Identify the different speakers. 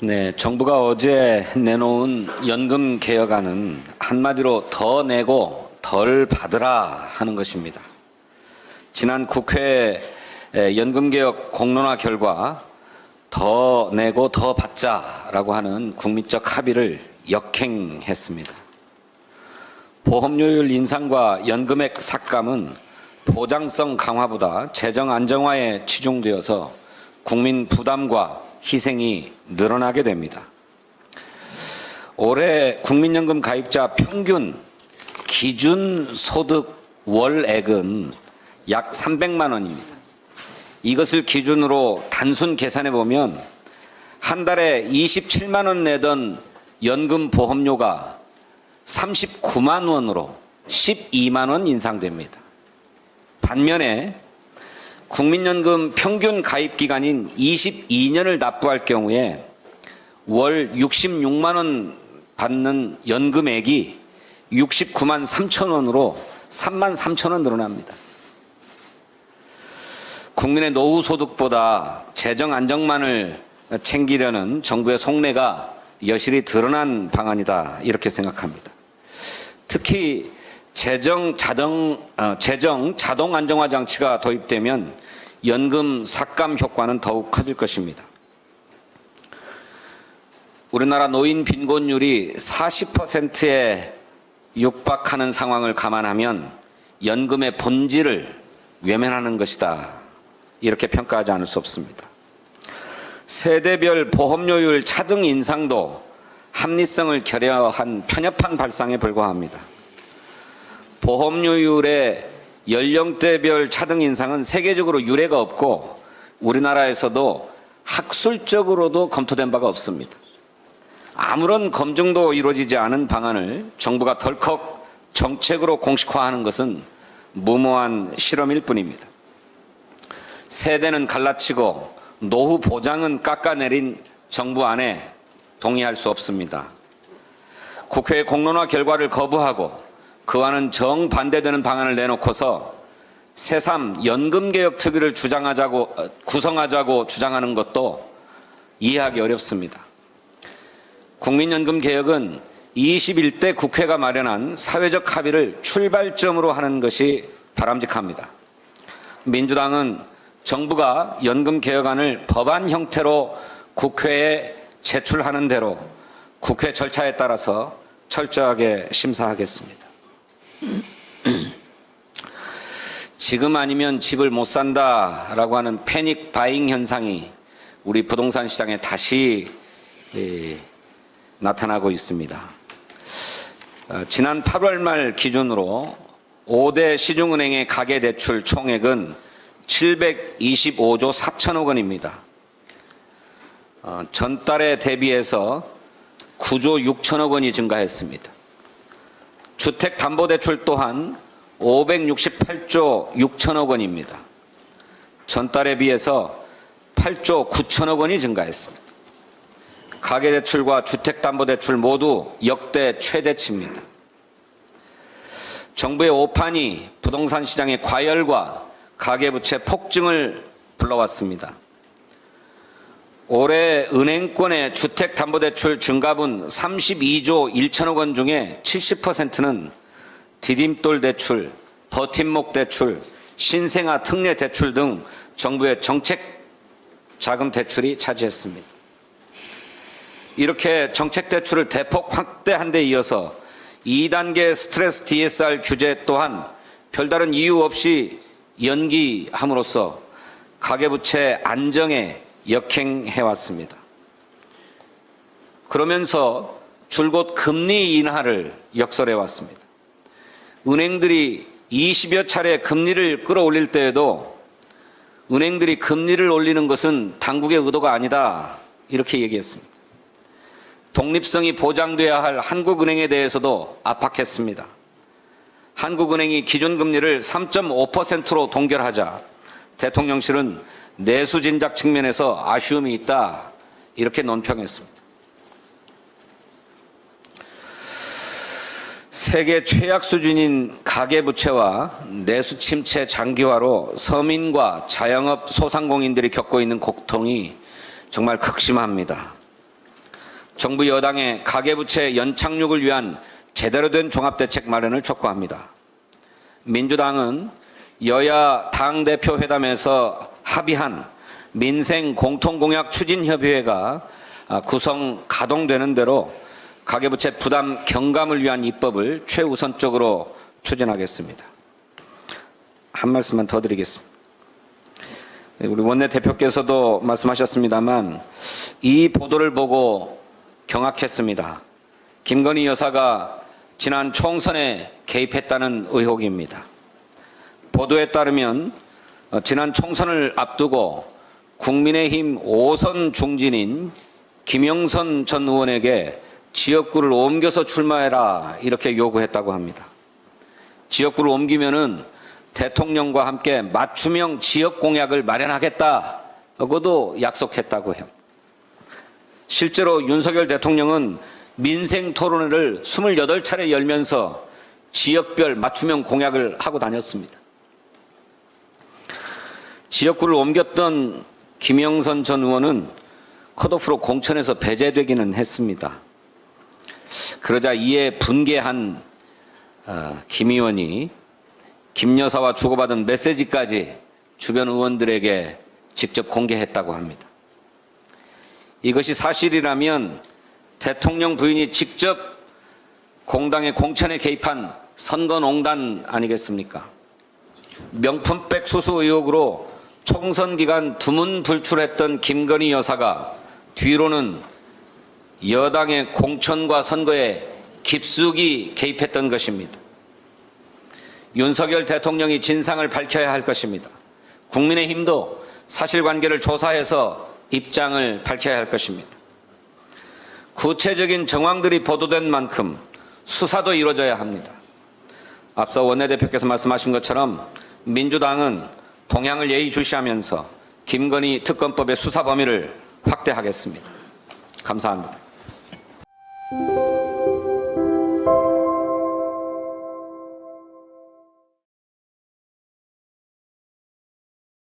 Speaker 1: 네, 정부가 어제 내놓은 연금 개혁안은 한마디로 더 내고 덜 받으라 하는 것입니다. 지난 국회 연금 개혁 공론화 결과 더 내고 더 받자라고 하는 국민적 합의를 역행했습니다. 보험료율 인상과 연금액 삭감은 보장성 강화보다 재정 안정화에 치중되어서 국민 부담과 희생이 늘어나게 됩니다. 올해 국민연금 가입자 평균 기준 소득 월액은 약 300만 원입니다. 이것을 기준으로 단순 계산해 보면 한 달에 27만 원 내던 연금 보험료가 39만 원으로 12만 원 인상됩니다. 반면에 국민연금 평균 가입 기간인 22년을 납부할 경우에 월 66만 원 받는 연금액이 69만 3천 원으로 3만 3천 원 늘어납니다. 국민의 노후 소득보다 재정 안정만을 챙기려는 정부의 속내가 여실히 드러난 방안이다 이렇게 생각합니다. 특히 재정 자동 안정화 장치가 도입되면 연금 삭감 효과는 더욱 커질 것입니다. 우리나라 노인 빈곤율이 40%에 육박하는 상황을 감안하면 연금의 본질을 외면하는 것이다 이렇게 평가하지 않을 수 없습니다. 세대별 보험료율 차등 인상도 합리성을 결여한 편협한 발상에 불과합니다. 보험료율의 연령대별 차등 인상은 세계적으로 유례가 없고 우리나라에서도 학술적으로도 검토된 바가 없습니다. 아무런 검증도 이루어지지 않은 방안을 정부가 덜컥 정책으로 공식화하는 것은 무모한 실험일 뿐입니다. 세대는 갈라치고 노후 보장은 깎아내린 정부 안에 동의할 수 없습니다. 국회의 공론화 결과를 거부하고 그와는 정반대되는 방안을 내놓고서 새삼 연금개혁특위를 구성하자고 주장하는 것도 이해하기 어렵습니다. 국민연금개혁은 21대 국회가 마련한 사회적 합의를 출발점으로 하는 것이 바람직합니다. 민주당은 정부가 연금개혁안을 법안 형태로 국회에 제출하는 대로 국회 절차에 따라서 철저하게 심사하겠습니다. 지금 아니면 집을 못 산다라고 하는 패닉 바잉 현상이 우리 부동산 시장에 다시 나타나고 있습니다. 지난 8월 말 기준으로 5대 시중은행의 가계대출 총액은 725조 4천억 원입니다. 전달에 대비해서 9조 6천억 원이 증가했습니다. 주택담보대출 또한 568조 6천억 원입니다. 전달에 비해서 8조 9천억 원이 증가했습니다. 가계대출과 주택담보대출 모두 역대 최대치입니다. 정부의 오판이 부동산 시장의 과열과 가계부채 폭증을 불러왔습니다. 올해 은행권의 주택담보대출 증가분 32조 1천억 원 중에 70%는 디딤돌 대출, 버팀목 대출, 신생아 특례 대출 등 정부의 정책 자금 대출이 차지했습니다. 이렇게 정책 대출을 대폭 확대한 데 이어서 2단계 스트레스 DSR 규제 또한 별다른 이유 없이 연기함으로써 가계부채 안정에 역행해왔습니다. 그러면서 줄곧 금리 인하를 역설해왔습니다. 은행들이 20여 차례 금리를 끌어올릴 때에도 은행들이 금리를 올리는 것은 당국의 의도가 아니다 이렇게 얘기했습니다. 독립성이 보장돼야 할 한국은행에 대해서도 압박했습니다. 한국은행이 기준금리를 3.5%로 동결하자 대통령실은 내수진작 측면에서 아쉬움이 있다 이렇게 논평했습니다. 세계 최악 수준인 가계부채와 내수침체 장기화로 서민과 자영업 소상공인들이 겪고 있는 고통이 정말 극심합니다. 정부 여당의 가계부채 연착륙을 위한 제대로 된 종합대책 마련을 촉구합니다. 민주당은 여야 당대표 회담에서 합의한 민생 공통공약 추진협의회가 구성 가동되는 대로 가계부채 부담 경감을 위한 입법을 최우선적으로 추진하겠습니다. 한 말씀만 더 드리겠습니다. 우리 원내대표께서도 말씀하셨습니다만 이 보도를 보고 경악했습니다. 김건희 여사가 지난 총선에 개입했다는 의혹입니다. 보도에 따르면 지난 총선을 앞두고 국민의힘 5선 중진인 김영선 전 의원에게 지역구를 옮겨서 출마해라 이렇게 요구했다고 합니다. 지역구를 옮기면은 대통령과 함께 맞춤형 지역 공약을 마련하겠다고도 약속했다고 해요. 실제로 윤석열 대통령은 민생 토론회를 28차례 열면서 지역별 맞춤형 공약을 하고 다녔습니다. 지역구를 옮겼던 김영선 전 의원은 컷오프로 공천에서 배제되기는 했습니다. 그러자 이에 분개한 김 의원이 김 여사와 주고받은 메시지까지 주변 의원들에게 직접 공개했다고 합니다. 이것이 사실이라면 대통령 부인이 직접 공당의 공천에 개입한 선거농단 아니겠습니까? 명품백 수수 의혹으로 총선 기간 두문불출했던 김건희 여사가 뒤로는 여당의 공천과 선거에 깊숙이 개입했던 것입니다. 윤석열 대통령이 진상을 밝혀야 할 것입니다. 국민의힘도 사실관계를 조사해서 입장을 밝혀야 할 것입니다. 구체적인 정황들이 보도된 만큼 수사도 이루어져야 합니다. 앞서 원내대표께서 말씀하신 것처럼 민주당은 동향을 예의주시하면서 김건희 특검법의 수사 범위를 확대하겠습니다. 감사합니다.